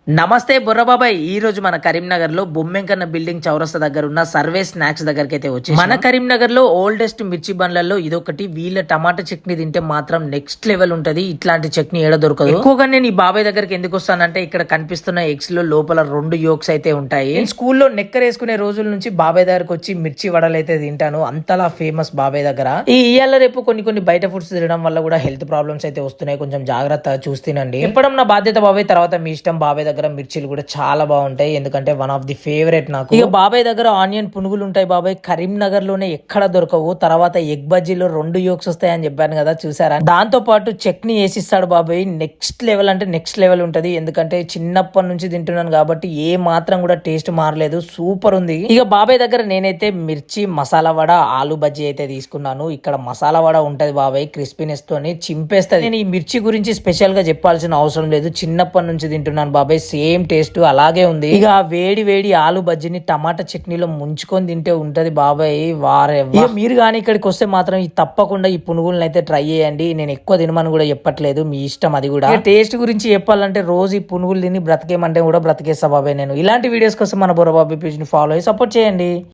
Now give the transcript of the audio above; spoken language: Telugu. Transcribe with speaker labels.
Speaker 1: నమస్తే బుర్రబాబాయ్. ఈ రోజు మన కరీంనగర్ లో బొమ్మెంకన్న బిల్డింగ్ చౌరస్తా దగ్గర ఉన్న సర్వే స్నాక్స్ దగ్గరికి అయితే వచ్చి మన కరీంనగర్ లో ఓల్డెస్ట్ మిర్చి బండ్లలో ఇదొకటి. వీళ్ళ టమాటా చట్నీ తింటే మాత్రం నెక్స్ట్ లెవెల్ ఉంటది. ఇట్లాంటి చట్నీ ఏడ దొరకదు. ఎక్కువగా నేను ఈ బాబాయ్ దగ్గరికి ఎందుకు వస్తానంటే ఇక్కడ కనిపిస్తున్న ఎగ్స్ లో లోపల 2 యోక్స్ అయితే ఉంటాయి. నేను స్కూల్లో నెక్కర్ వేసుకునే రోజుల నుంచి బాబాయ్ దగ్గరకు వచ్చి మిర్చి వడలు అయితే తింటాను. అంతలా ఫేమస్ బాబాయ్ దగ్గర. ఈ ఇయాల రేపు కొన్ని బయట ఫుడ్స్ తినడం వల్ల కూడా హెల్త్ ప్రాబ్లమ్స్ అయితే వస్తున్నాయి. కొంచెం జాగ్రత్త చూసి తినండి. చెప్పడం నా బాధ్యత బాబాయ్, తర్వాత మీ ఇష్టం. బాబాయ్ దగ్గర మిర్చీలు కూడా చాలా బాగుంటాయి, ఎందుకంటే వన్ ఆఫ్ ది ఫేవరెట్ నాకు. ఇక బాబాయ్ దగ్గర ఆనియన్ పునుగులు ఉంటాయి బాబాయ్, కరీంనగర్ లోనే ఎక్కడ దొరకవు. తర్వాత ఎగ్ బజ్జీలో 2 యోక్స్ వస్తాయి అని చెప్పాను కదా, చూసారా. దాంతో పాటు చట్నీ వేసిస్తాడు బాబాయ్. నెక్స్ట్ లెవెల్ అంటే నెక్స్ట్ లెవెల్ ఉంటది, ఎందుకంటే చిన్నప్పటి నుంచి తింటున్నాను కాబట్టి ఏ మాత్రం కూడా టేస్ట్ మారలేదు. సూపర్ ఉంది. ఇక బాబాయ్ దగ్గర నేనైతే మిర్చి మసాలా వడ ఆలు బజ్జీ అయితే తీసుకున్నాను. ఇక్కడ మసాలా వడ ఉంటది బాబాయ్, క్రిస్పీనెస్ తోని చింపేస్తుంది. నేను ఈ మిర్చి గురించి స్పెషల్ గా చెప్పాల్సిన అవసరం లేదు, చిన్నప్పటి నుంచి తింటున్నాను బాబాయ్. సేమ్ టేస్ట్ అలాగే ఉంది. ఇక వేడి వేడి ఆలు బజ్జీని టమాటా చట్నీలో ముంచుకొని తింటే ఉంటది బాబాయ్. వారే మీరు కానీ ఇక్కడికి వస్తే మాత్రం తప్పకుండా ఈ పునుగులను అయితే ట్రై చేయండి. నేను ఎక్కువ తినమని కూడా చెప్పట్లేదు, మీ ఇష్టం అది కూడా. టేస్ట్ గురించి చెప్పాలంటే రోజు ఈ పునుగులు తిని బ్రతికేమంటే కూడా బ్రతికేస్తా బాబాయ్ నేను. ఇలాంటి వీడియోస్ కోసం మన బుర్రబాబు పేజ్ ని ఫాలో అయ్యి సపోర్ట్ చేయండి.